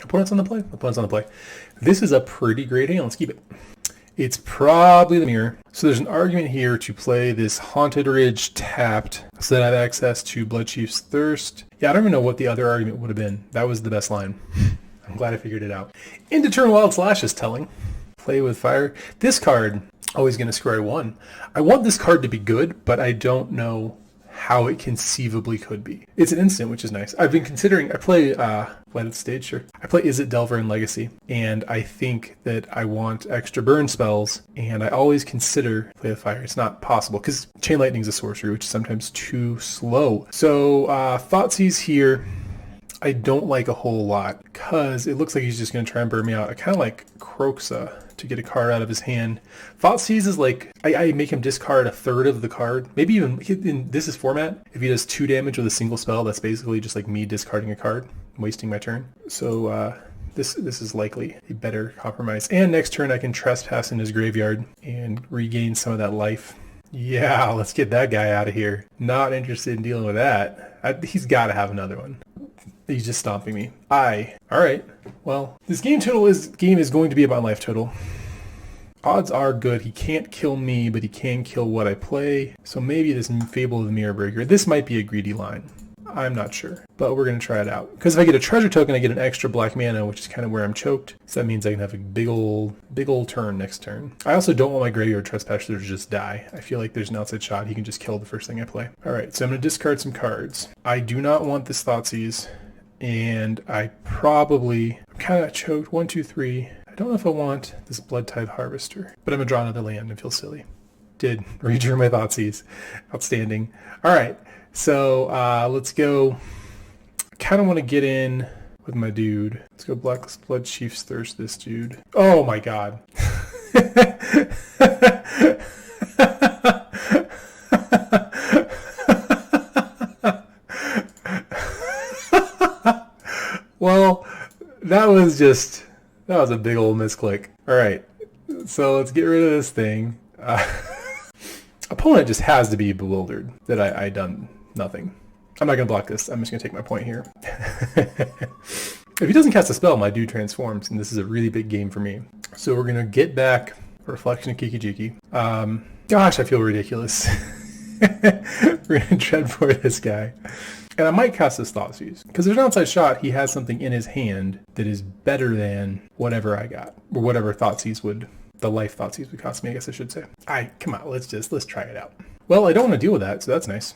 Opponent's on the play. Opponent's on the play. This is a pretty great hand. Let's keep it. It's probably the mirror. So there's an argument here to play this Haunted Ridge tapped so that I have access to Bloodchief's Thirst. Yeah, I don't even know what the other argument would have been. That was the best line. I'm glad I figured it out. Into turn Wild Slash is telling. Play with fire. This card, always going to square one. I want this card to be good, but I don't know how it conceivably could be. It's an instant, which is nice. I've been considering, I play, Lighted Stage, sure. I play Is It Delver in Legacy, and I think that I want extra burn spells, and I always consider Play with Fire. It's not possible, because Chain Lightning is a sorcery, which is sometimes too slow. So, Thoughtseize here, I don't like a whole lot, because it looks like he's just going to try and burn me out. I kind of like Kroxa to get a card out of his hand. Thoughtseize is like, I make him discard a third of the card. Maybe even, in this is format, if he does 2 damage with a single spell, that's basically just like me discarding a card, wasting my turn. So this is likely a better compromise. And next turn I can trespass in his graveyard and regain some of that life. Yeah, let's get that guy out of here. Not interested in dealing with that. He's got to have another one. He's just stomping me. Alright. Well, this game is going to be about life total. Odds are good. He can't kill me, but he can kill what I play. So maybe this Fable of the Mirror Breaker. This might be a greedy line. I'm not sure, but we're going to try it out. Because if I get a treasure token, I get an extra black mana, which is kind of where I'm choked. So that means I can have a big old turn next turn. I also don't want my graveyard trespasser to just die. I feel like there's an outside shot. He can just kill the first thing I play. Alright, so I'm going to discard some cards. I do not want this Thoughtseize. And I'm kind of choked. 1, 2, 3. I don't know if I want this Blood Tithe Harvester, but I'm going to draw another land and feel silly. Did. Redrew my Thoughtseize. Outstanding. All right. So let's go. I kind of want to get in with my dude. Let's go Blacklist Bloodchief's Thirst this dude. Oh my god. Well, that was a big old misclick. All right, so let's get rid of this thing. Opponent just has to be bewildered that I done nothing. I'm not going to block this. I'm just going to take my point here. If he doesn't cast a spell, my dude transforms, and this is a really big game for me. So we're going to get back a Reflection of Geeky. Gosh, I feel ridiculous. We're going to dread for this guy. And I might cast this Thoughtseize, because there's an outside shot. He has something in his hand that is better than whatever I got, or whatever the life Thoughtseize would cost me, I guess I should say. Come on, let's try it out. Well, I don't want to deal with that, so that's nice.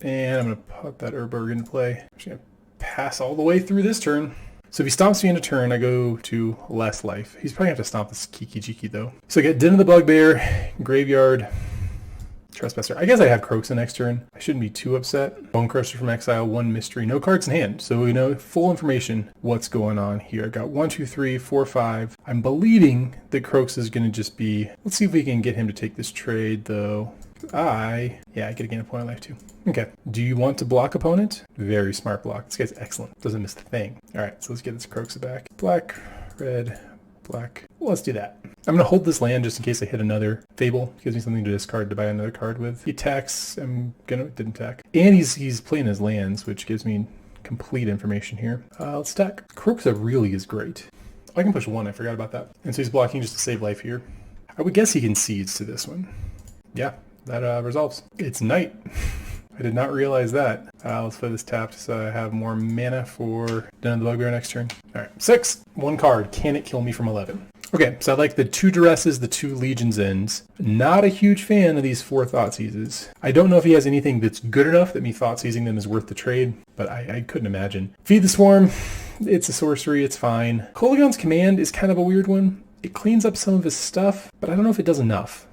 And I'm going to put that Urborg into play. I'm just going to pass all the way through this turn. So if he stomps me in a turn, I go to less life. He's probably going to have to stomp this Geeky though. So I get Den of the Bugbear, Graveyard, Trespasser. I guess I have Kroxa next turn. I shouldn't be too upset. Bone Crusher from Exile, 1 mystery, no cards in hand. So we know full information what's going on here. I got 1, 2, 3, 4, 5. I'm believing that Kroxa is going to just be... Let's see if we can get him to take this trade, though. Yeah, I get to gain a point of life, too. Okay. Do you want to block opponent? Very smart block. This guy's excellent. Doesn't miss the thing. All right, so let's get this Kroxa back. Black, red, black. Well, let's do that. I'm going to hold this land just in case I hit another Fable. Gives me something to discard to buy another card with. He attacks. Didn't attack. And he's playing his lands, which gives me complete information here. Let's attack. Kroxa really is great. I can push 1. I forgot about that. And so he's blocking just to save life here. I would guess he concedes to this one. Yeah, that resolves. It's night. I did not realize that. Let's play this tapped so I have more mana for Den of the Bugbear next turn. All right, 6. 1 card. Can it kill me from 11? Okay, so I like the 2 Duresses, the 2 Legion's Ends. Not a huge fan of these 4 Thoughtseizes. I don't know if he has anything that's good enough that me Thoughtseizing them is worth the trade, but I couldn't imagine. Feed the Swarm. It's a sorcery. It's fine. Kolaghan's Command is kind of a weird one. It cleans up some of his stuff, but I don't know if it does enough.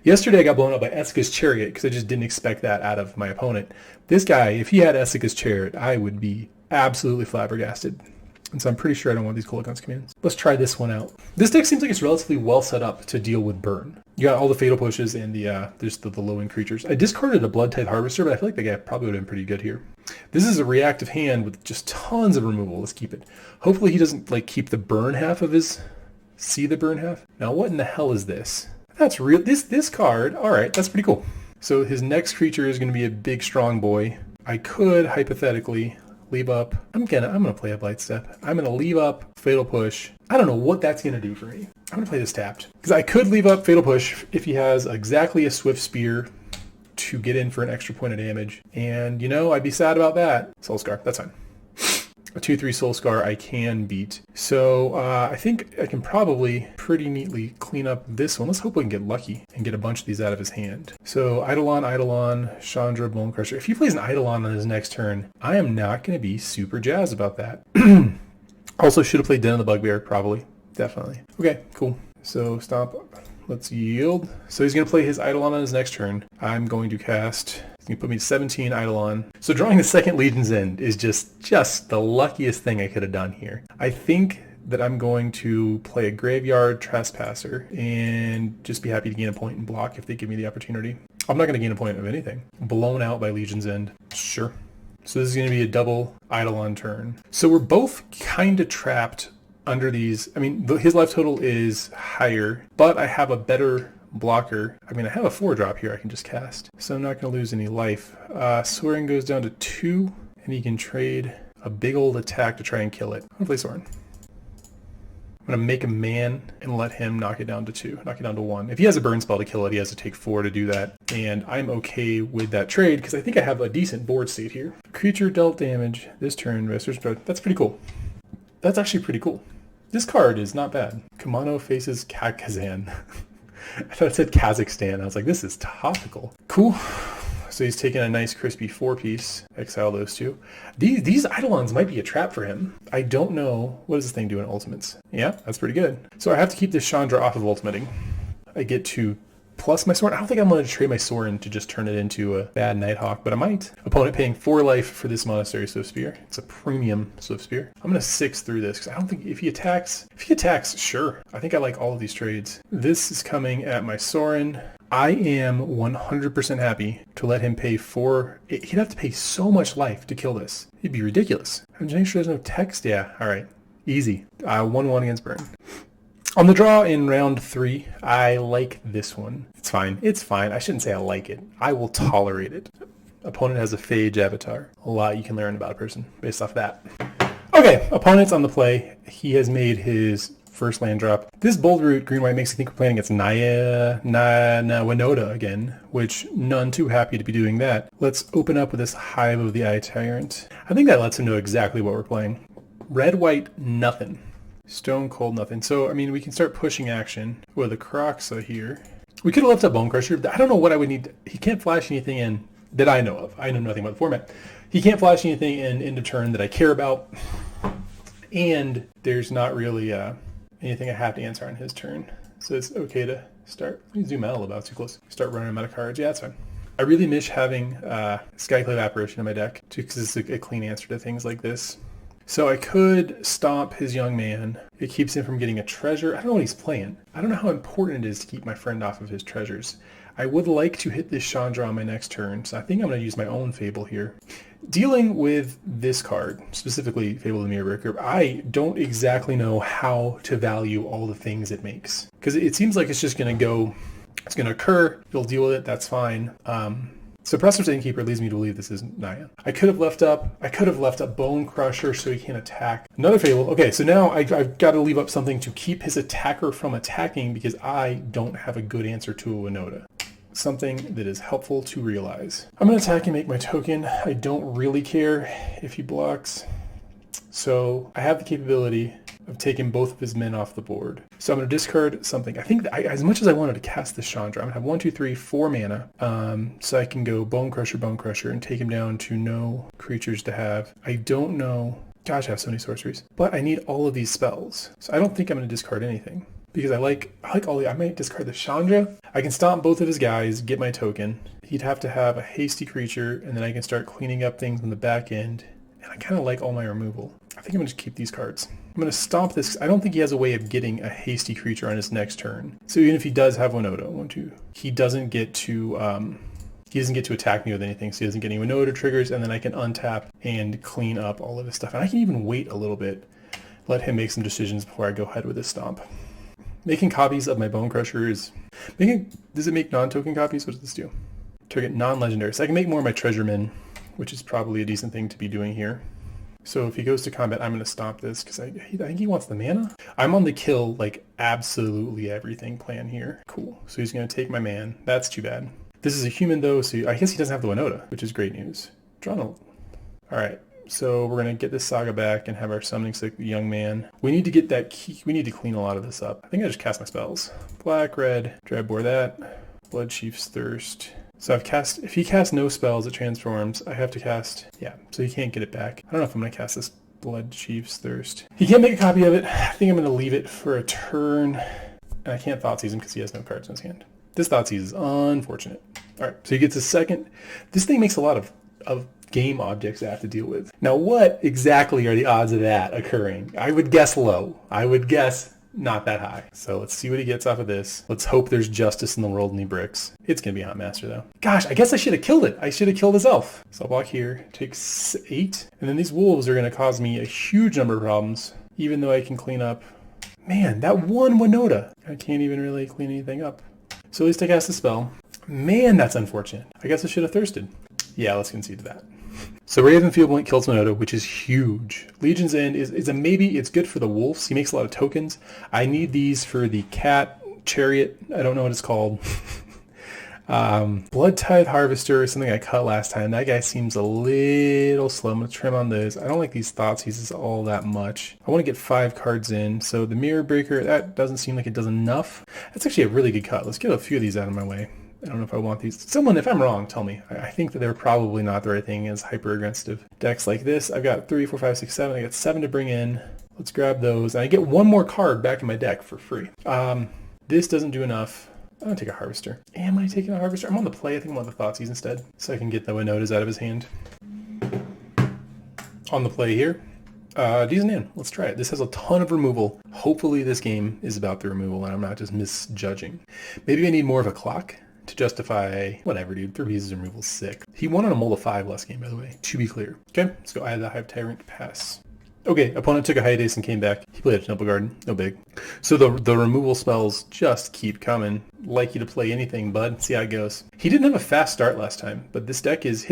Yesterday I got blown up by Esika's Chariot because I just didn't expect that out of my opponent. This guy, if he had Esika's Chariot, I would be absolutely flabbergasted. And so I'm pretty sure I don't want these Kolaghan's Commands. Let's try this one out. This deck seems like it's relatively well set up to deal with burn. You got all the Fatal Pushes and there's the low-end creatures. I discarded a Blood Tithe Harvester, but I feel like the guy probably would have been pretty good here. This is a reactive hand with just tons of removal. Let's keep it. Hopefully he doesn't keep the burn half of his... See the burn half? Now what in the hell is this? That's real. This card, all right, that's pretty cool. So his next creature is going to be a big, strong boy. I could, hypothetically, leave up. I'm gonna play a Blight Step. I'm gonna leave up Fatal Push. I don't know what that's gonna do for me. I'm gonna play this tapped because I could leave up Fatal Push if he has exactly a Swift Spear to get in for an extra point of damage, and you know, I'd be sad about that. Soul Scar, that's fine. A 2/3 Soul Scar I can beat. So I think I can probably pretty neatly clean up this one. Let's hope we can get lucky and get a bunch of these out of his hand. So Eidolon, Chandra, Bone Crusher. If he plays an Eidolon on his next turn, I am not going to be super jazzed about that. Also should have played Den of the Bugbear, probably. Definitely. Okay, cool. So stomp. Let's yield. So he's going to play his Eidolon on his next turn. I'm going to cast... He's going to put me to 17 Eidolon. So drawing the second Legion's End is just the luckiest thing I could have done here. I think that I'm going to play a Graveyard Trespasser and just be happy to gain a point and block if they give me the opportunity. I'm not going to gain a point of anything. Blown out by Legion's End. Sure. So this is going to be a double Eidolon turn. So we're both kind of trapped under these. I mean, his life total is higher, but I have a better blocker. I mean, I have a 4-drop here I can just cast, so I'm not going to lose any life. Soaring goes down to 2, and he can trade a big old attack to try and kill it. I'm going to play Soaring. I'm going to make a man and let him knock it down to 2, knock it down to 1. If he has a burn spell to kill it, he has to take 4 to do that, and I'm okay with that trade because I think I have a decent board state here. Creature dealt damage this turn. That's pretty cool. That's actually pretty cool. This card is not bad. Kamano faces Kazan. I thought it said Kazakhstan. I was like, this is topical. Cool. So he's taking a nice crispy 4-piece. Exile those 2. These Eidolons might be a trap for him. I don't know. What does this thing do in Ultimates? Yeah, that's pretty good. So I have to keep this Chandra off of Ultimating. I get to plus my Sorin. I don't think I'm going to trade my Sorin to just turn it into a bad Nighthawk, but I might. Opponent paying 4 life for this Monastery Swift Spear. It's a premium Swift Spear. I'm going to 6 through this because I don't think if he attacks, sure. I think I like all of these trades. This is coming at my Sorin. I am 100% happy to let him pay 4. He'd have to pay so much life to kill this. It'd be ridiculous. I'm just making sure there's no text. Yeah, all right. Easy. 1-1 against burn. On the draw in round 3, I like this one. It's fine. It's fine. I shouldn't say I like it. I will tolerate it. Opponent has a Phage avatar. A lot you can learn about a person based off that. Okay, opponent's on the play. He has made his first land drop. This Bold Root green-white makes me think we're playing against Winoda again, which none too happy to be doing that. Let's open up with this Hive of the Eye Tyrant. I think that lets him know exactly what we're playing. Red-white, nothing. Stone Cold, nothing. So, I mean, we can start pushing action with a Croxa here. We could have left up Bone Crusher. I don't know what I would need. He can't flash anything in that I know of. I know nothing about the format. He can't flash anything in end of turn that I care about. And there's not really anything I have to answer on his turn. So it's okay to start. Let me zoom out a little bit. Too close. Start running him out of cards. Yeah, that's fine. I really miss having Skyclave Apparition in my deck because it's a clean answer to things like this. So I could stomp his young man. It keeps him from getting a treasure. I don't know what he's playing. I don't know how important it is to keep my friend off of his treasures. I would like to hit this Chandra on my next turn, so I think I'm going to use my own Fable here. Dealing with this card, specifically Fable of the Mirror Breaker, I don't exactly know how to value all the things it makes. Because it seems like it's just going to go, it's going to occur, you'll deal with it, that's fine. Suppressor's Innkeeper leads me to believe this is Naya. I could have left up Bone Crusher so he can't attack. Another Fable. Okay, so now I've got to leave up something to keep his attacker from attacking because I don't have a good answer to a Winoda. Something that is helpful to realize. I'm going to attack and make my token. I don't really care if he blocks. So I have the capability of taking both of his men off the board. So I'm going to discard something. I think that as much as I wanted to cast this Chandra, I'm going to have 1, 2, 3, 4 mana. So I can go Bone Crusher, and take him down to no creatures to have. I don't know. Gosh, I have so many sorceries. But I need all of these spells. So I don't think I'm going to discard anything. Because I like all the, I might discard the Chandra. I can stomp both of his guys, get my token. He'd have to have a hasty creature, and then I can start cleaning up things on the back end. And I kind of like all my removal. I think I'm going to keep these cards. I'm going to stomp this. I don't think he has a way of getting a hasty creature on his next turn. So even if he does have Winoda, 1, 2, he doesn't get to attack me with anything. So he doesn't get any Winoda triggers, and then I can untap and clean up all of his stuff. And I can even wait a little bit, let him make some decisions before I go ahead with this stomp. Making copies of my Bone Crusher is... Does it make non-token copies? What does this do? Target non-legendary. So I can make more of my Treasuremen, which is probably a decent thing to be doing here. So if he goes to combat, I'm going to stop this because I think he wants the mana. I'm on the kill, like, absolutely everything plan here. Cool. So he's going to take my man. That's too bad. This is a human, though, so I guess he doesn't have the Winota, which is great news. All right. So we're going to get this Saga back and have our Summoning Sick Young Man. We need to get that key. We need to clean a lot of this up. I think I just cast my spells. Black, red, Dreadbore that. Blood Chief's Thirst. So if he casts no spells, it transforms. I have to cast, yeah, so he can't get it back. I don't know if I'm going to cast this Blood Chief's Thirst. He can't make a copy of it. I think I'm going to leave it for a turn. And I can't Thoughtseize him because he has no cards in his hand. This Thoughtseize is unfortunate. All right, so he gets a second. This thing makes a lot of game objects I have to deal with. Now, what exactly are the odds of that occurring? I would guess low. I would guess not that high. So let's see what he gets off of this. Let's hope there's justice in the world and he bricks. It's going to be Huntmaster though. Gosh, I guess I should have killed it. I should have killed his elf. So I'll block here. Takes 8. And then these wolves are going to cause me a huge number of problems, even though I can clean up. Man, that one Winota. I can't even really clean anything up. So at least I cast a spell. Man, that's unfortunate. I guess I should have thirsted. Yeah, let's concede to that. So Ray of Enfeeblement kills Winota, which is huge. Legion's End is a maybe. It's good for the wolves. He makes a lot of tokens. I need these for the cat chariot. I don't know what it's called. Blood Tithe Harvester is something I cut last time. That guy seems a little slow. I'm going to trim on those. I don't like these Thoughtseizes all that much. I want to get 5 cards in. So the Mirror Breaker, that doesn't seem like it does enough. That's actually a really good cut. Let's get a few of these out of my way. I don't know if I want these. Someone, if I'm wrong, tell me. I think that they're probably not the right thing as hyper-aggressive decks like this. I've got 3, 4, 5, 6, 7. I got 7 to bring in. Let's grab those. And I get 1 more card back in my deck for free. This doesn't do enough. I'm going to take a Harvester. Am I taking a Harvester? I'm on the play. I think I'm on the Thoughtseize instead. So I can get the Winotas out of his hand. On the play here. Decent hand. Let's try it. This has a ton of removal. Hopefully this game is about the removal and I'm not just misjudging. Maybe I need more of a clock to justify whatever, dude. 3 pieces of removal, sick. He won on a mold of 5 last game, by the way, to be clear. Okay, let's go. I had the Hive Tyrant pass. Okay, opponent took a hiatus and came back. He played a Temple Garden, no big. So the removal spells just keep coming. Like you to play anything, bud. See how it goes. He didn't have a fast start last time, but his deck is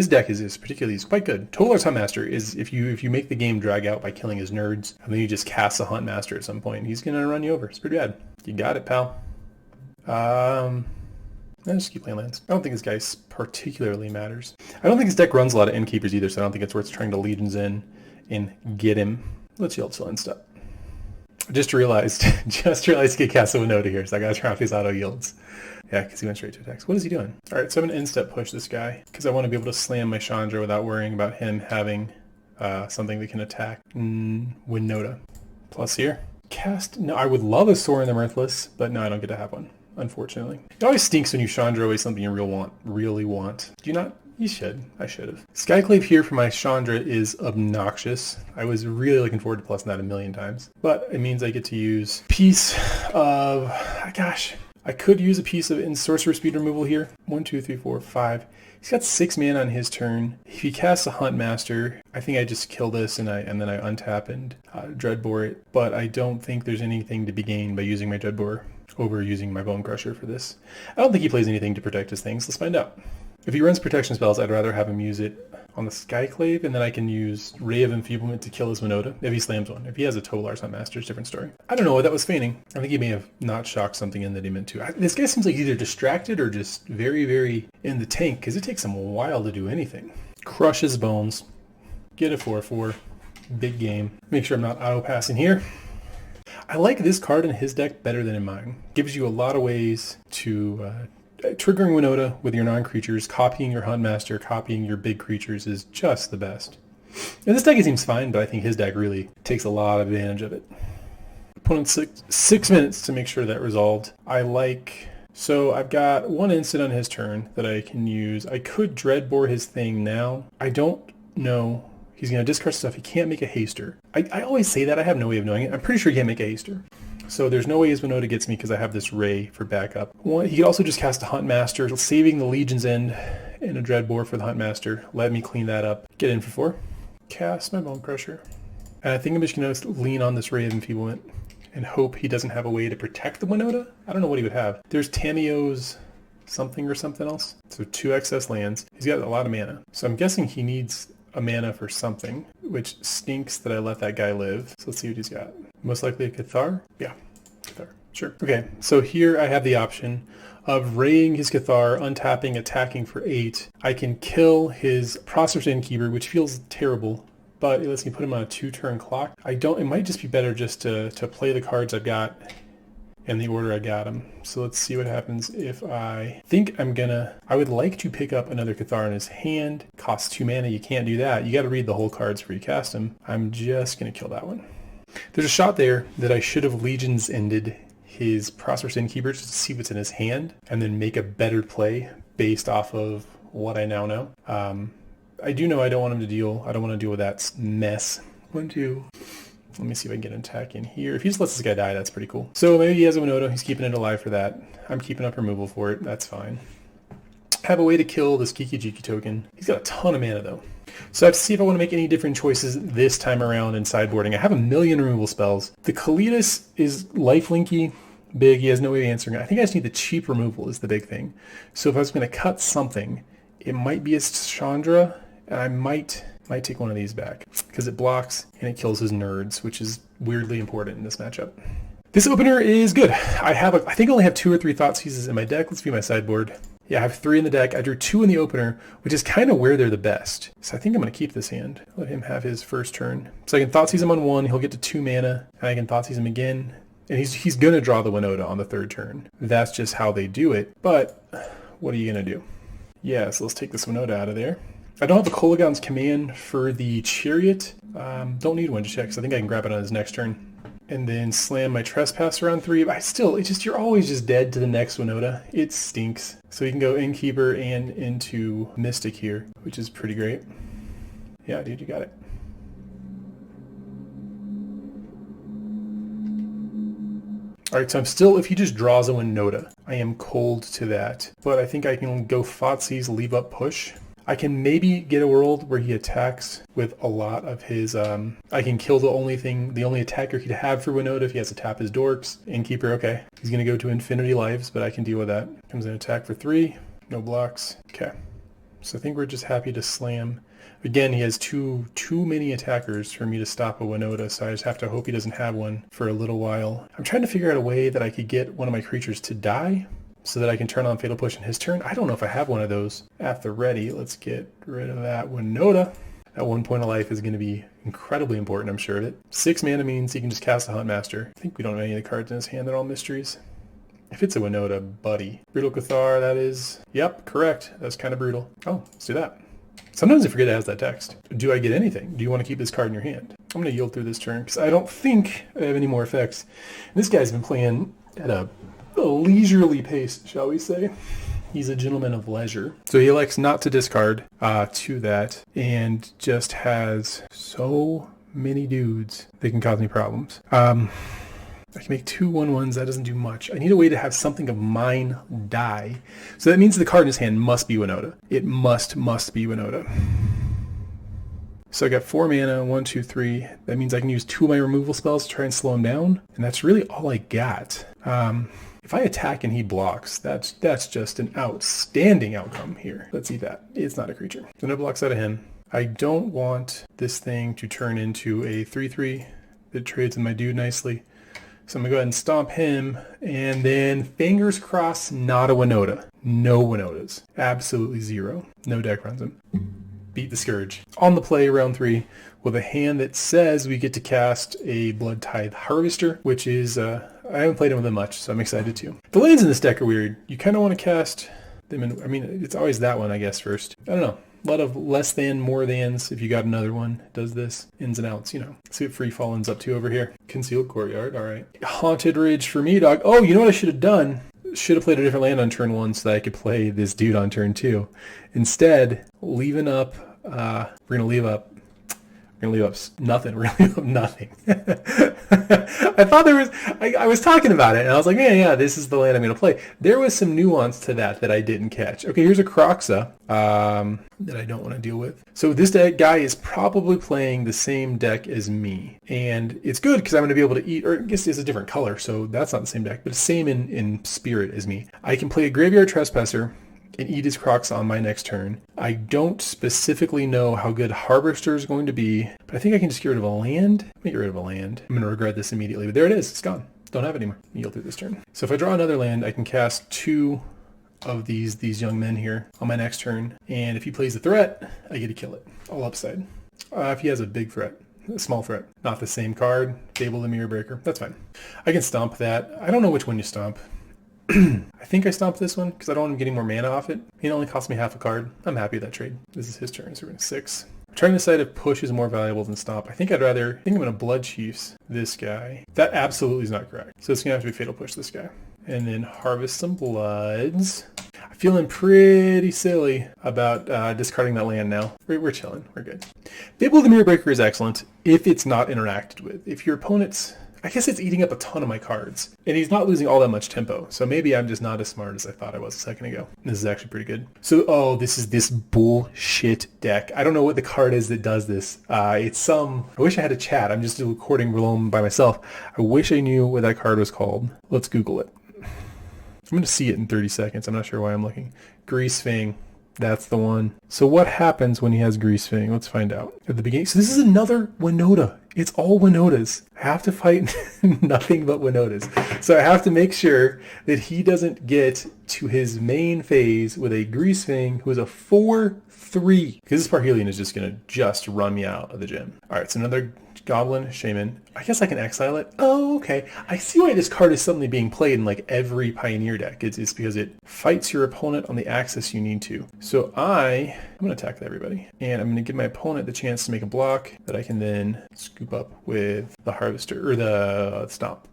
particularly quite good. Total Arts Huntmaster is if you make the game drag out by killing his nerds, and then you just cast a Huntmaster at some point, he's gonna run you over. It's pretty bad. You got it, pal. I just keep playing lands. I don't think this guy particularly matters. I don't think his deck runs a lot of Innkeepers either, so I don't think it's worth trying to Legions in and get him. Let's yield till end step. Just realized he could cast a Winota here, so I gotta turn off his auto yields. Yeah, because he went straight to attacks. What is he doing? All right, so I'm gonna end step push this guy because I want to be able to slam my Chandra without worrying about him having something that can attack Winota. Plus here. Cast. No, I would love a Soar in the Mirthless, but no, I don't get to have one. Unfortunately. It always stinks when you Chandra away something you really want. Do you not? You should. I should have. Skyclave here for my Chandra is obnoxious. I was really looking forward to plusing that a million times. But it means I get to use piece of... Gosh. I could use a piece of Sorcerer Speed removal here. 1, 2, 3, 4, 5. He's got 6 mana on his turn. If he casts a Huntmaster, I think I just kill this and then I untap and Dreadbore it. But I don't think there's anything to be gained by using my Dreadbore over using my Bone Crusher for this. I don't think he plays anything to protect his things. Let's find out. If he runs protection spells, I'd rather have him use it on the Skyclave, and then I can use Ray of Enfeeblement to kill his Winota if he slams one. If he has a Total Arts Huntmaster, it's a different story. I don't know what that was feigning. I think he may have not shocked something in that he meant to. This guy seems like either distracted or just very, very in the tank, because it takes him a while to do anything. Crush his bones. Get a 4/4. Big game. Make sure I'm not auto-passing here. I like this card in his deck better than in mine. Gives you a lot of ways to... triggering Winota with your non-creatures, copying your Huntmaster, copying your big creatures is just the best. And this deck seems fine, but I think his deck really takes a lot of advantage of it. Opponent 6 minutes to make sure that resolved. So I've got 1 instant on his turn that I can use. I could Dreadbore his thing now. I don't know. He's going to discard stuff. He can't make a haster. I always say that. I have no way of knowing it. I'm pretty sure he can't make a haster. So there's no way his Winota gets me because I have this Ray for backup. He could also just cast a Huntmaster, saving the Legion's End and a Dreadbore for the Huntmaster. Let me clean that up. Get in for 4. Cast my Bone Crusher. And I think I'm just going to lean on this Ray of Enfeeblement and hope he doesn't have a way to protect the Winota. I don't know what he would have. There's Tamiyo's something or something else. So 2 excess lands. He's got a lot of mana. So I'm guessing he needs a mana for something, which stinks that I let that guy live. So let's see what he's got. Most likely a Cathar? Yeah, Cathar. Sure. Okay, so here I have the option of raying his Cathar, untapping, attacking for 8. I can kill his Prosperous Innkeeper, which feels terrible, but it lets me put him on a 2-turn clock. It might just be better just to play the cards I've got in the order I got them. So let's see what happens if I would like to pick up another Cathar in his hand. Costs 2 mana, you can't do that. You got to read the whole cards before you cast them. I'm just going to kill that one. There's a shot there that I should have Legions ended his Prosperous Innkeeper just to see what's in his hand and then make a better play based off of what I now know. I do know I don't want him to deal. I don't want to deal with that mess. Let me see if I can get an attack in here. If he just lets this guy die, that's pretty cool. So maybe he has a Winota. He's keeping it alive for that. I'm keeping up removal for it. That's fine. I have a way to kill this Geeky token. He's got a ton of mana though. So I have to see if I want to make any different choices this time around in sideboarding. I have a million removal spells. The Kalitas is lifelinky, big. He has no way of answering it. I think I just need the cheap removal is the big thing. So if I was going to cut something, it might be a Chandra, and I might take one of these back because it blocks and it kills his nerds, which is weirdly important in this matchup. This opener is good. I think I only have 2 or 3 Thoughtseizes in my deck. Let's view my sideboard. Yeah, I have 3 in the deck. I drew 2 in the opener, which is kind of where they're the best. So I think I'm going to keep this hand. Let him have his first turn. So I can Thoughtseize him on 1. He'll get to 2 mana. And I can Thoughtseize him again. And he's going to draw the Winota on the 3rd turn. That's just how they do it. But what are you going to do? Yeah, so let's take this Winota out of there. I don't have a Kolaghan's Command for the Chariot. Don't need one to check, because I think I can grab it on his next turn. And then slam my Trespasser on 3. But you're always just dead to the next Winota. It stinks. So you can go Innkeeper and into Mystic here, which is pretty great. Yeah, dude, you got it. Alright, so I'm still, if he just draws a Winota, I am cold to that. But I think I can go Thoughtseize, leave up, push. I can maybe get a world where he attacks with a lot of his, I can kill the only attacker he'd have for Winota if he has to tap his Dorks. Innkeeper, okay. He's going to go to infinity lives, but I can deal with that. Comes in attack for 3, no blocks. Okay. So I think we're just happy to slam. Again, he has too many attackers for me to stop a Winota, so I just have to hope he doesn't have one for a little while. I'm trying to figure out a way that I could get one of my creatures to die, so that I can turn on Fatal Push in his turn. I don't know if I have one of those at the ready. Let's get rid of that Winota. That 1 point of life is going to be incredibly important, I'm sure of it. 6 mana means he can just cast a Huntmaster. I think we don't have any of the cards in his hand that are all mysteries. If it's a Winota, buddy. Brutal Cathar, that is... Yep, correct. That's kind of brutal. Oh, let's do that. Sometimes I forget it has that text. Do I get anything? Do you want to keep this card in your hand? I'm going to yield through this turn, because I don't think I have any more effects. And this guy's been playing at a leisurely pace, shall we say. He's a gentleman of leisure. So he elects not to discard to that, and just has so many dudes that can cause me problems. I can make 2 1/1s. That doesn't do much. I need a way to have something of mine die. So that means the card in his hand must be Winota. It must be Winota. So I got 4 mana, 1, 2, 3. That means I can use 2 of my removal spells to try and slow him down. And that's really all I got. If I attack and he blocks, that's just an outstanding outcome here. Let's see that. It's not a creature. So no blocks out of him. I don't want this thing to turn into a 3/3 that trades with my dude nicely. So I'm going to go ahead and stomp him, and then fingers crossed, not a Winota. No Winotas. Absolutely 0. No deck runs him. Beat the Scourge. On the play, round 3, with a hand that says we get to cast a Blood Tithe Harvester, which is, I haven't played him with him much, so I'm excited to. The lands in this deck are weird. You kind of want to cast them in, it's always that one, I guess, first. I don't know. A lot of less than, more thans. If you got another one, does this. Ins and outs, See what Free Fall ends up to over here. Concealed Courtyard, all right. Haunted Ridge for me, dog. Oh, you know what I should have done? Should have played a different land on turn 1 so that I could play this dude on turn 2. Instead, leaving up, we're going to leave up nothing. We're going to leave up nothing. I thought there was, I was talking about it, and I was like, yeah, this is the land I'm going to play. There was some nuance to that I didn't catch. Okay, here's a Croxa that I don't want to deal with. So this guy is probably playing the same deck as me, and it's good because I'm going to be able to eat, or I guess it's a different color, so that's not the same deck, but it's same in spirit as me. I can play a Graveyard Trespasser, and eat his crocs on my next turn. I don't specifically know how good Harvester is going to be, but I think I can just get rid of a land. Let me get rid of a land. I'm going to regret this immediately, but there it is. It's gone. Don't have it anymore. Yield through this turn. So if I draw another land, I can cast 2 of these young men here on my next turn, and if he plays a threat, I get to kill it. All upside. If he has a big threat. A small threat. Not the same card. Fable the Mirror Breaker. That's fine. I can stomp that. I don't know which one you stomp. I think I stomped this one because I don't want him getting more mana off it. It only cost me half a card. I'm happy with that trade. This is his turn, so we're going to 6. I'm trying to decide if push is more valuable than stomp. I think I'm going to Blood Chiefs this guy. That absolutely is not correct. So it's going to have to be Fatal Push this guy. And then harvest some bloods. I'm feeling pretty silly about discarding that land now. We're chilling. We're good. Fable the Mirror Breaker is excellent if it's not interacted with. If your opponent's... I guess it's eating up a ton of my cards. And he's not losing all that much tempo. So maybe I'm just not as smart as I thought I was a second ago. This is actually pretty good. So, this is this bullshit deck. I don't know what the card is that does this. It's some... I wish I had a chat. I'm just recording alone by myself. I wish I knew what that card was called. Let's Google it. I'm going to see it in 30 seconds. I'm not sure why I'm looking. Grease Fang. That's the one. So what happens when he has Grease Fang? Let's find out. At the beginning. So this is another Winota. It's all Winotas. I have to fight nothing but Winotas. So I have to make sure that he doesn't get to his main phase with a Grease Fang who is a 4/3. Because this Parhelion is just going to run me out of the gym. All right, so another Goblin Shaman. I guess I can exile it. Oh, okay. I see why this card is suddenly being played in like every Pioneer deck. It's because it fights your opponent on the axis you need to. So I'm going to attack everybody. And I'm going to give my opponent the chance to make a block that I can then scoop up with the Harvester, or the Stomp.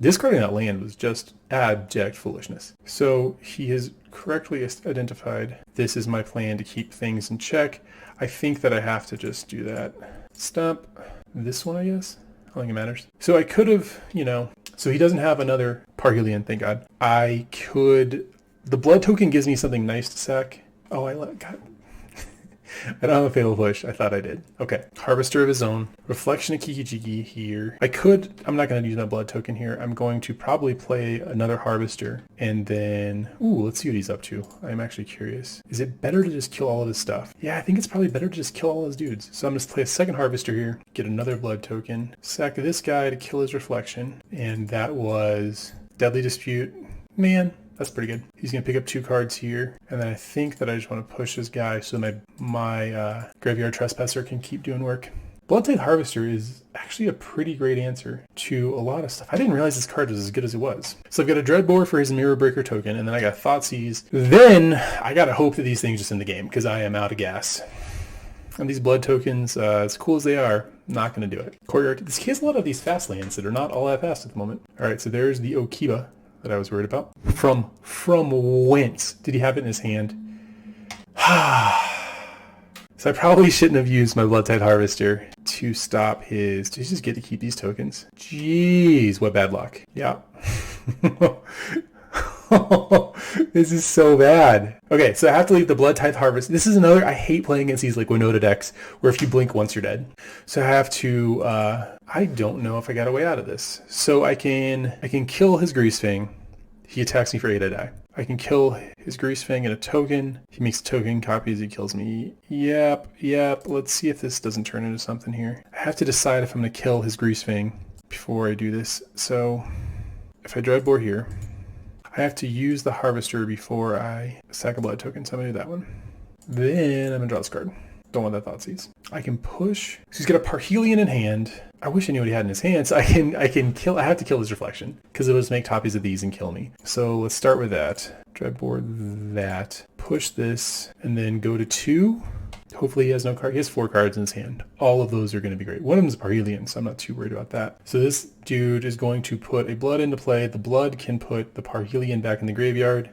Discarding that land was just abject foolishness. So he has correctly identified this is my plan to keep things in check. I think that I have to just do that. Stomp. This one, I guess. I don't think it matters. So I could have, so he doesn't have another Parhelion, thank God. I could, the blood token gives me something nice to sack. Oh, God. I don't have a Fatal Push. I thought I did. Okay. Harvester of his own. Reflection of Geekery here. I'm not going to use my blood token here. I'm going to probably play another Harvester. And then, let's see what he's up to. I'm actually curious. Is it better to just kill all of his stuff? Yeah, I think it's probably better to just kill all his dudes. So I'm going to play a second Harvester here. Get another blood token. Sack this guy to kill his Reflection. And that was Deadly Dispute. Man. That's pretty good. He's going to pick up 2 cards here. And then I think that I just want to push this guy so my Graveyard Trespasser can keep doing work. Bloodtithe Harvester is actually a pretty great answer to a lot of stuff. I didn't realize this card was as good as it was. So I've got a Dreadbore for his Mirror Breaker token, and then I got Thoughtseize. Then I got to hope that these things just end the game because I am out of gas. And these blood tokens, as cool as they are, not going to do it. Courtyard. This kid has a lot of these fast lands that are not all that fast at the moment. All right, so there's the Okiba that I was worried about. From whence did he have it in his hand? So I probably shouldn't have used my Bloodtithe Harvester to stop his... Did he just get to keep these tokens? Jeez, what bad luck. Yeah. This is so bad. Okay, so I have to leave the Bloodtithe Harvest. This is another... I hate playing against these like Winota decks where if you blink once you're dead. So I have to... I don't know if I got a way out of this. So I can kill his Grease Fang. He attacks me for 8, I die. I can kill his Grease Fang and a token. He makes token copies, he kills me. Yep. Let's see if this doesn't turn into something here. I have to decide if I'm going to kill his Grease Fang before I do this. So if I Dreadbore here, I have to use the Harvester before I sack a blood token. So I'm going to do that one. Then I'm going to draw this card. Don't want that Thoughtseize. I can push. So he's got a Parhelion in hand. I wish I knew what he had in his hand. So I can kill. I have to kill his Reflection because it will just make copies of these and kill me. So let's start with that. Dreadbore that. Push this and then go to 2. Hopefully he has no card. He has 4 cards in his hand. All of those are going to be great. One of them is Parhelion, so I'm not too worried about that. So this dude is going to put a blood into play. The blood can put the Parhelion back in the graveyard.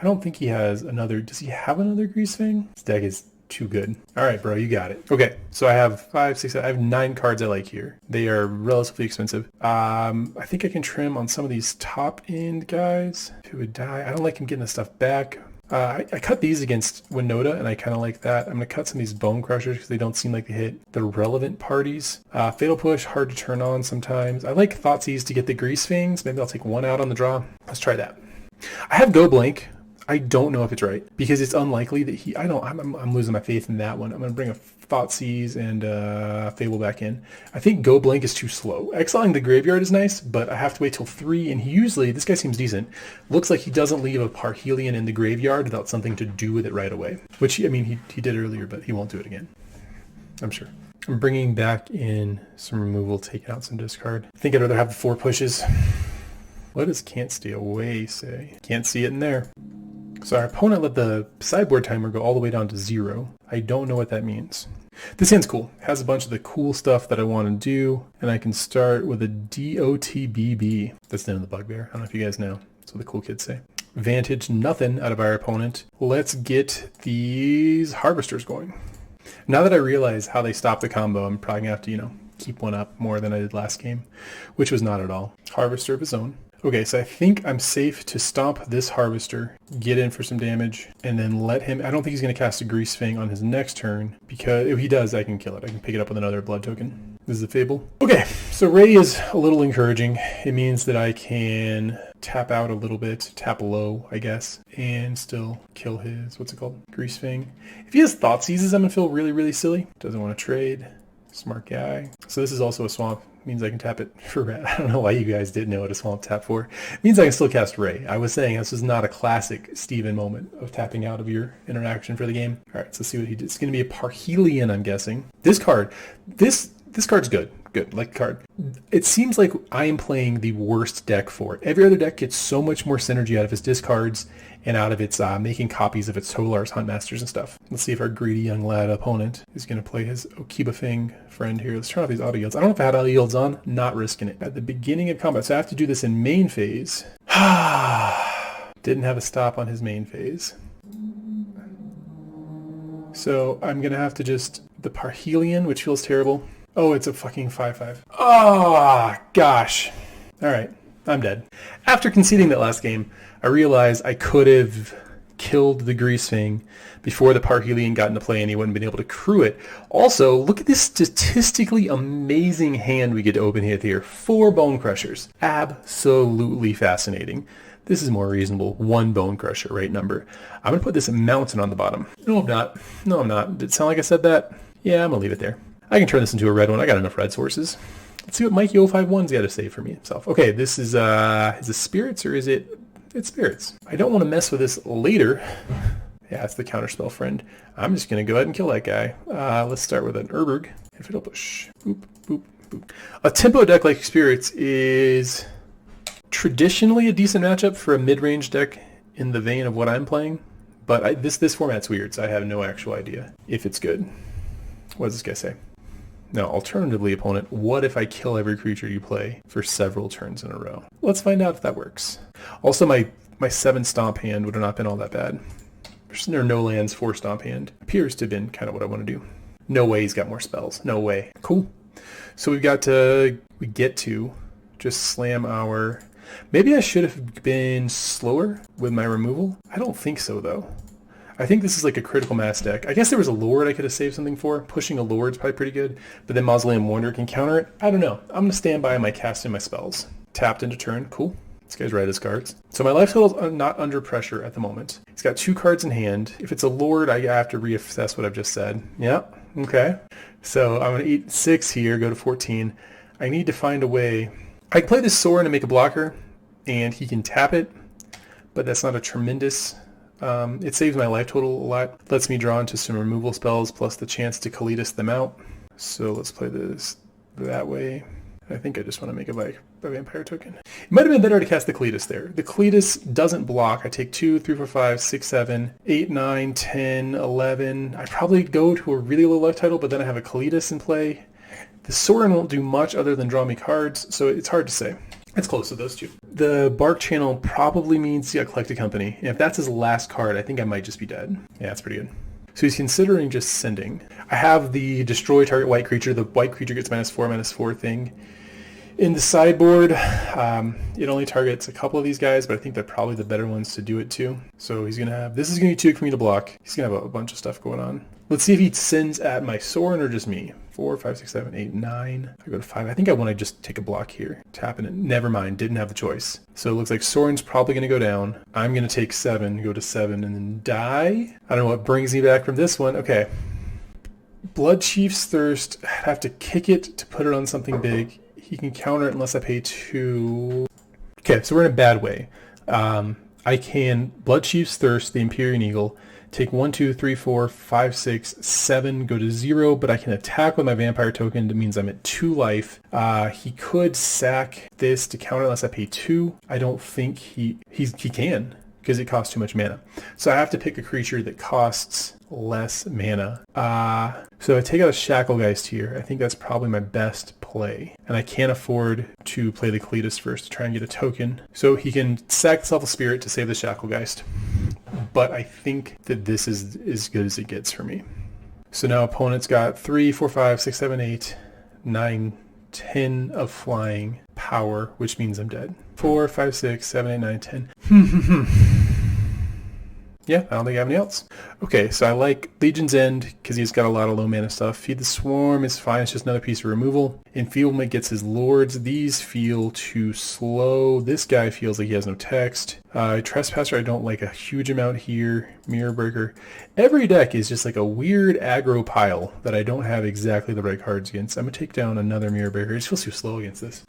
I don't think he has another. Does he have another Grease Fang? This deck is too good. All right, bro, you got it. Okay, so I have 5, 6, I have 9 cards I like here. They are relatively expensive. I think I can trim on some of these top end guys who would die. I don't like him getting the stuff back. I cut these against Winota, and I kind of like that. I'm going to cut some of these Bone Crushers because they don't seem like they hit the relevant parties. Fatal Push, hard to turn on sometimes. I like Thoughtseize to get the Grease Fangs. Maybe I'll take 1 out on the draw. Let's try that. I have Go Blank. I don't know if it's right because it's unlikely that he. I'm losing my faith in that one. I'm going to bring a Thoughtseize and Fable back in. I think Go Blank is too slow. Exiling the graveyard is nice, but I have to wait till 3. And he usually, this guy seems decent. Looks like he doesn't leave a Parhelion in the graveyard without something to do with it right away. Which, I mean, he did earlier, but he won't do it again. I'm sure. I'm bringing back in some removal, taking out some discard. I think I'd rather have the 4 pushes. What does Can't Stay Away say? Can't see it in there. So our opponent let the sideboard timer go all the way down to 0. I don't know what that means. This hand's cool. It has a bunch of the cool stuff that I want to do, and I can start with a DOTBB. That's the end of the bugbear. I don't know if you guys know. That's what the cool kids say. Vantage nothing out of our opponent. Let's get these harvesters going. Now that I realize how they stop the combo, I'm probably going to have to, keep one up more than I did last game, which was not at all. Harvester of his own. Okay, so I think I'm safe to stomp this Harvester, get in for some damage, and then let him... I don't think he's going to cast a Grease Fang on his next turn, because if he does, I can kill it. I can pick it up with another blood token. This is a Fable. Okay, so Ray is a little encouraging. It means that I can tap out a little bit, tap low, I guess, and still kill his... what's it called? Grease Fang. If he has Thoughtseizes, I'm going to feel really, really silly. Doesn't want to trade. Smart guy. So this is also a swamp. Means I can tap it for red. I don't know why you guys didn't know what a swamp tap for. It means I can still cast Ray. I was saying this is not a classic Steven moment of tapping out of your interaction for the game. All right, so let's see what he did. It's going to be a Parhelion, I'm guessing. This card, this card's good. Good, like the card. It seems like I am playing the worst deck for it. Every other deck gets so much more synergy out of its discards and out of its making copies of its Tolars, Huntmasters, and stuff. Let's see if our greedy young lad opponent is going to play his Okiba Fang friend here. Let's turn off these auto yields. I don't know if I had auto yields on. Not risking it. At the beginning of combat, so I have to do this in main phase. Didn't have a stop on his main phase. So I'm going to have to just... the Parhelion, which feels terrible. Oh, it's a fucking 5/5. Oh, gosh. All right, I'm dead. After conceding that last game, I realized I could have killed the Grease Fang before the Parhelion got into play and he wouldn't have been able to crew it. Also, look at this statistically amazing hand we get to open here. 4 Bone Crushers. Absolutely fascinating. This is more reasonable. 1 Bone Crusher, right number. I'm going to put this mountain on the bottom. No, I'm not. No, I'm not. Did it sound like I said that? Yeah, I'm going to leave it there. I can turn this into a red one. I got enough red sources. Let's see what Mikey051's got to say for me himself. Okay, this is it Spirits or is it... it's Spirits. I don't want to mess with this later. Yeah, it's the counterspell friend. I'm just going to go ahead and kill that guy. Let's start with an Urberg. If it'll push. Boop, boop, boop. A tempo deck like Spirits is traditionally a decent matchup for a mid-range deck in the vein of what I'm playing. But this format's weird, so I have no actual idea if it's good. What does this guy say? Now, alternatively, opponent, what if I kill every creature you play for several turns in a row? Let's find out if that works. Also, my 7 stomp hand would have not been all that bad. There are no lands, 4 stomp hand. Appears to have been kind of what I want to do. No way he's got more spells. No way. Cool. So we get to just slam our... maybe I should have been slower with my removal. I don't think so, though. I think this is like a critical mass deck. I guess there was a Lord I could have saved something for. Pushing a Lord's probably pretty good, but then Mausoleum Wanderer can counter it. I don't know. I'm going to stand by my casting my spells. Tapped into turn. Cool. This guy's right as cards. So my life total is not under pressure at the moment. He's got 2 cards in hand. If it's a Lord, I have to reassess what I've just said. Yeah. Okay. So I'm going to eat 6 here, go to 14. I need to find a way. I can play this Sorin to make a blocker, and he can tap it, but that's not a tremendous... it saves my life total a lot. Lets me draw into some removal spells plus the chance to Kalitas them out. So let's play this that way. I think I just want to make a vampire token. It might have been better to cast the Kalitas there. The Kalitas doesn't block. I take 2, 3, 4, 5, 6, 7, 8, 9, 10, 11. I probably go to a really low life total, but then I have a Kalitas in play. The Sorin won't do much other than draw me cards, so it's hard to say. It's close to those 2. The Bark Channel probably means Collect a Company. And if that's his last card, I think I might just be dead. Yeah, that's pretty good. So he's considering just sending. I have the Destroy Target White Creature. The white creature gets -4/-4 thing. In the sideboard, it only targets a couple of these guys, but I think they're probably the better ones to do it to. So he's going to have... this is going to be too big for me to block. He's going to have a bunch of stuff going on. Let's see if he sends at my Sorin or just me. 4, 5, 6, 7, 8, 9. If I go to 5, I think I want to just take a block here. Tapping it. Never mind. Didn't have the choice. So it looks like Sorin's probably going to go down. I'm going to take 7, go to 7, and then die. I don't know what brings me back from this one. Okay. Blood Chief's Thirst. I have to kick it to put it on something big. He can counter it unless I pay 2. Okay, so we're in a bad way. I can Blood Chief's Thirst, the Empyrean Eagle, take 1, 2, 3, 4, 5, 6, 7, go to 0, but I can attack with my vampire token. That means I'm at 2 life. He could sack this to counter unless I pay 2. I don't think he can, because it costs too much mana. So I have to pick a creature that costs less mana. So I take out a Shacklegeist here. I think that's probably my best play. And I can't afford to play the Cletus first to try and get a token. So he can sack the Selfless Spirit to save the Shacklegeist. But I think that this is as good as it gets for me. So now opponent's got 3, 4, 5, 6, 7, 8, 9, 10 of flying power, which means I'm dead. 4, 5, 6, 7, 8, 9, 10. Yeah, I don't think I have any else. Okay, so I like Legion's End because he's got a lot of low mana stuff. Feed the Swarm is fine. It's just another piece of removal. Enfeeblement gets his Lords. These feel too slow. This guy feels like he has no text. Trespasser, I don't like a huge amount here. Mirror Breaker. Every deck is just like a weird aggro pile that I don't have exactly the right cards against. I'm going to take down another Mirror Breaker. It just feels too slow against this.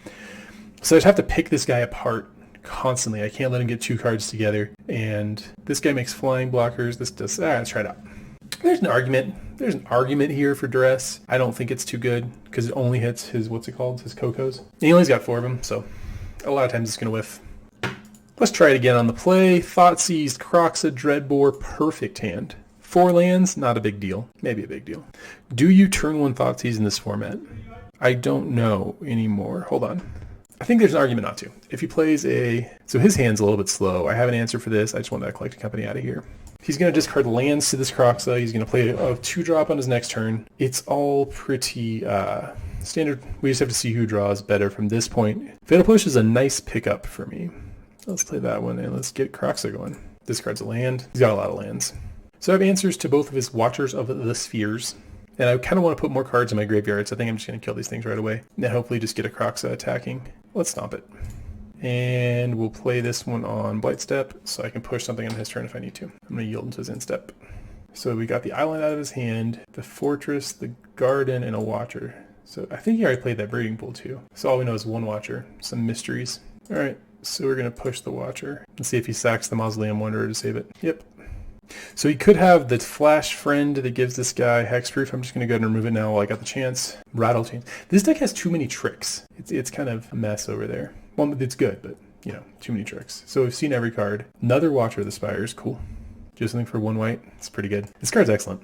So I just have to pick this guy apart constantly. I can't let him get 2 cards together. And this guy makes flying blockers. This does... let's try it out. There's an argument. There's an argument here for Duress. I don't think it's too good because it only hits his, what's it called? His Cocos. And he only's got 4 of them, so a lot of times it's going to whiff. Let's try it again on the play. Thoughtseized, Kroxa, Dreadbore, perfect hand. 4 lands, not a big deal. Maybe a big deal. Do you turn 1 Thoughtseize in this format? I don't know anymore. Hold on. I think there's an argument not to. If he plays so his hand's a little bit slow. I have an answer for this. I just want that Collected Company out of here. He's going to discard lands to this Kroxa. He's going to play a 2-drop on his next turn. It's all pretty standard. We just have to see who draws better from this point. Fatal Push is a nice pickup for me. Let's play that one and let's get Kroxa going. Discards a land. He's got a lot of lands. So I have answers to both of his Watchers of the Spheres. And I kind of want to put more cards in my graveyard, so I think I'm just going to kill these things right away. And then hopefully just get a Kroxa attacking. Let's stomp it. And we'll play this one on Blightstep, so I can push something on his turn if I need to. I'm going to yield into his Instep. So we got the Island out of his hand, the Fortress, the Garden, and a Watcher. So I think he already played that Breeding Pool too. So all we know is 1 Watcher, some mysteries. Alright, so we're going to push the Watcher and see if he sacks the Mausoleum Wanderer to save it. Yep. So he could have the Flash Friend that gives this guy Hexproof. I'm just going to go ahead and remove it now while I got the chance. Rattle Chains. This deck has too many tricks. It's kind of a mess over there. Well, it's good, but, you know, too many tricks. So we've seen every card. Another Watcher of the Spires. Cool. Just something for 1 white. It's pretty good. This card's excellent.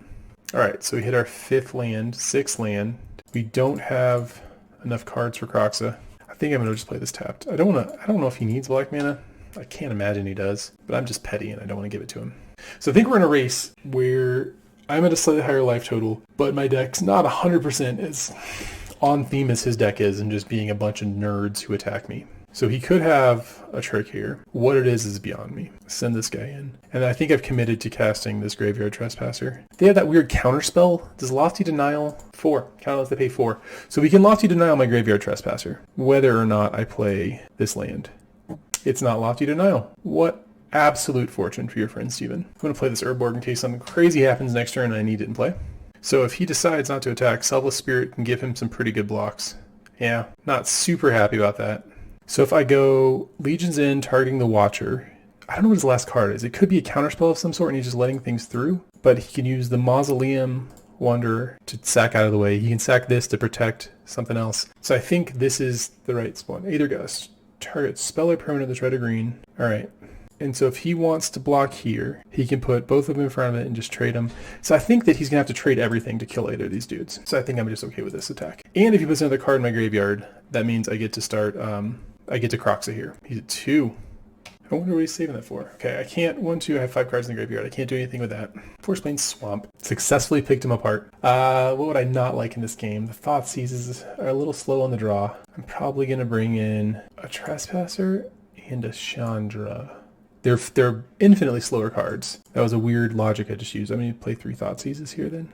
All right, so we hit our 5th land, 6th land. We don't have enough cards for Kroxa. I think I'm going to just play this tapped. I don't know if he needs black mana. I can't imagine he does, but I'm just petty and I don't want to give it to him. So I think we're in a race where I'm at a slightly higher life total, but my deck's not 100% as on theme as his deck is and just being a bunch of nerds who attack me. So he could have a trick here. What it is beyond me. Send this guy in. And I think I've committed to casting this Graveyard Trespasser. They have that weird counter spell. Does Lofty Denial 4? Count unless they pay 4. So we can Lofty Denial my Graveyard Trespasser, whether or not I play this land. It's not Lofty Denial. What absolute fortune for your friend Steven. I'm going to play this Urborg in case something crazy happens next turn and I need it in play. So if he decides not to attack, Selfless Spirit can give him some pretty good blocks. Yeah, not super happy about that. So if I go Legion's End targeting the Watcher, I don't know what his last card is. It could be a counterspell of some sort and he's just letting things through. But he can use the Mausoleum Wanderer to sack out of the way. He can sack this to protect something else. So I think this is the right spot. Either goes target spell or permanent that's red or green. Alright. And so if he wants to block here, he can put both of them in front of it and just trade them. So I think that he's going to have to trade everything to kill either of these dudes. So I think I'm just okay with this attack. And if he puts another card in my graveyard, that means I get to start, I get to Kroxa here. He's at 2. I wonder what he's saving that for. Okay, I can't, 1, 2, I have 5 cards in the graveyard. I can't do anything with that. Force Plane Swamp. Successfully picked him apart. What would I not like in this game? The Thoughtseizes are a little slow on the draw. I'm probably going to bring in a Trespasser and a Chandra. They're infinitely slower cards. That was a weird logic I just used. I'm going to play 3 Thoughtseizes here then.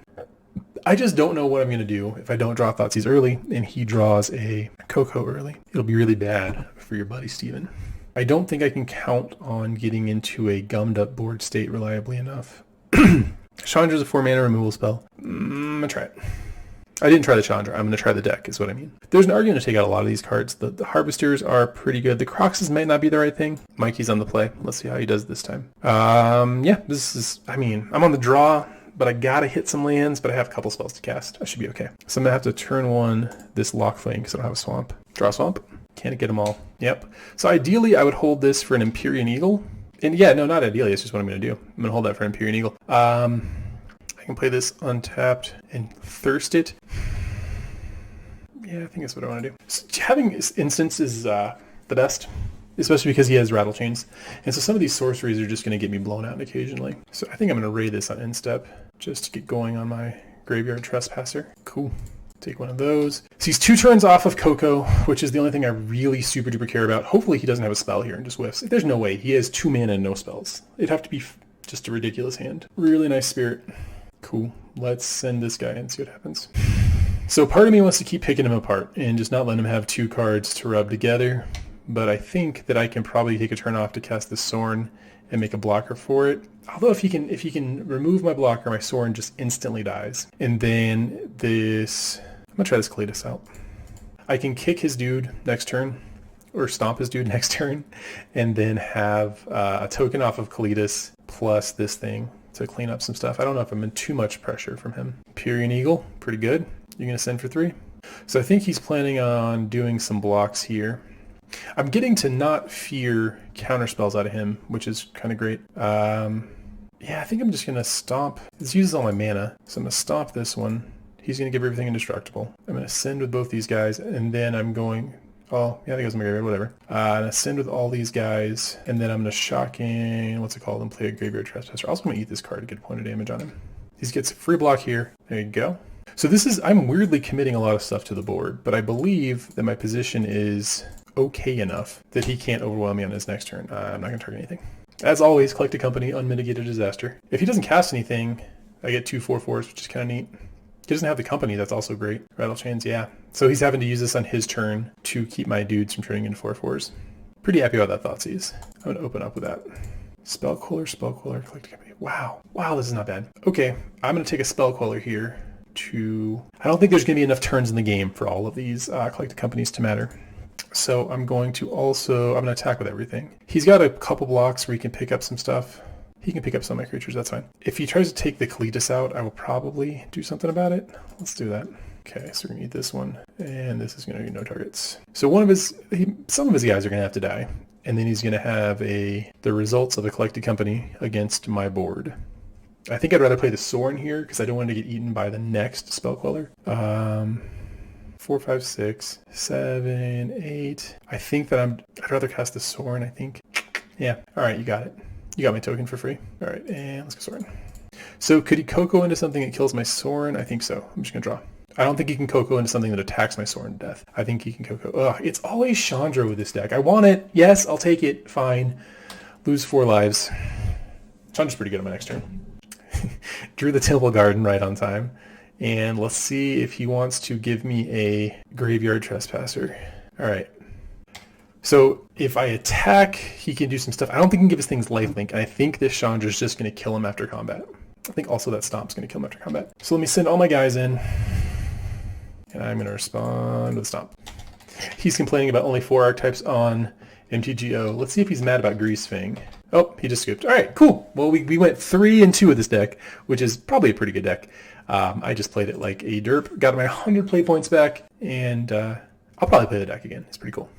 I just don't know what I'm going to do if I don't draw Thoughtseize early and he draws a Coco early. It'll be really bad for your buddy Steven. I don't think I can count on getting into a gummed up board state reliably enough. Chandra's a 4-mana removal spell. I'm going to try it. I didn't try the Chandra. I'm going to try the deck is what I mean. There's an argument to take out a lot of these cards. The Harvesters are pretty good. The Croxes might not be the right thing. Mikey's on the play. Let's see how he does this time. Yeah, this is, I mean, I'm on the draw, but I got to hit some lands, but I have a couple spells to cast. I should be okay. So I'm going to have to turn one this Lockflame because I don't have a swamp. Draw swamp. Can't get them all. Yep. So ideally, I would hold this for an Empyrean Eagle. And yeah, no, not ideally. It's just what I'm going to do. I'm going to hold that for an Empyrean Eagle. I can play this untapped and thirst it. Yeah, I think that's what I want to do. So having instants is the best, especially because he has Rattle Chains. And so some of these sorceries are just going to get me blown out occasionally. So I think I'm going to raid this on instep just to get going on my Graveyard Trespasser. Cool. Take one of those. So he's 2 turns off of Coco, which is the only thing I really super duper care about. Hopefully he doesn't have a spell here and just whiffs. There's no way. He has 2 mana and no spells. It'd have to be just a ridiculous hand. Really nice Spirit. Cool. Let's send this guy and see what happens. So part of me wants to keep picking him apart and just not let him have 2 cards to rub together. But I think that I can probably take a turn off to cast the Sorn and make a blocker for it. Although if he can remove my blocker, my Sorn just instantly dies. And then this, I'm gonna try this Kalitas out. I can kick his dude next turn, or stomp his dude next turn, and then have a token off of Kalitas plus this thing to clean up some stuff. I don't know if I'm in too much pressure from him. Empyrean Eagle, pretty good. You're going to send for 3. So I think he's planning on doing some blocks here. I'm getting to not fear counterspells out of him, which is kind of great. Yeah, I think I'm just going to stomp. This uses all my mana, so I'm going to stomp this one. He's going to give everything indestructible. I'm going to send with both these guys, and then I'm going... Oh, yeah, that goes in my graveyard, whatever. I'm going to send with all these guys, and then I'm going to shocking, what's it called, and play a Graveyard Trespasser. I'm also going to eat this card to get a point of damage on him. He gets a free block here. There you go. So this is, I'm weirdly committing a lot of stuff to the board, but I believe that my position is okay enough that he can't overwhelm me on his next turn. I'm not going to target anything. As always, collect a company, unmitigated disaster. If he doesn't cast anything, I get 2 4/4s, which is kind of neat. He doesn't have the company, that's also great. Rattle Chains, yeah. So he's having to use this on his turn to keep my dudes from turning into 4/4s. Pretty happy about that Thoughtseize. I'm going to open up with that. Spell Queller, collect a company. Wow, this is not bad. Okay, I'm going to take a Spell Queller here to... I don't think there's going to be enough turns in the game for all of these collected companies to matter. So I'm going to attack with everything. He's got a couple blocks where he can pick up some stuff. He can pick up some of my creatures, that's fine. If he tries to take the Kalitas out, I will probably do something about it. Let's do that. Okay, so we're going to eat this one, and this is going to be no targets. So some of his guys are going to have to die, and then he's going to have the results of a collected company against my board. I think I'd rather play the Sorin here, because I don't want to get eaten by the next Spell Queller. 4, 5, 6, 7, 8. I think that I'd rather cast the Sorin, I think. Yeah, alright, you got it. You got my token for free. All right, and let's go Sorin. So could he Coco into something that kills my Sorin? I think so. I'm just going to draw. I don't think he can Coco into something that attacks my Sorin to death. I think he can Coco. Ugh, it's always Chandra with this deck. I want it. Yes, I'll take it. Fine. Lose 4 lives. Chandra's pretty good on my next turn. Drew the Temple Garden right on time. And let's see if he wants to give me a Graveyard Trespasser. All right. So if I attack, he can do some stuff. I don't think he can give his things lifelink, and I think this Chandra is just going to kill him after combat. I think also that Stomp's going to kill him after combat. So let me send all my guys in, and I'm going to respond with Stomp. He's complaining about only 4 archetypes on MTGO. Let's see if he's mad about Greasefang. Oh, he just scooped. All right, cool. Well, we went 3 and 2 with this deck, which is probably a pretty good deck. I just played it like a derp, got my 100 play points back, and I'll probably play the deck again. It's pretty cool.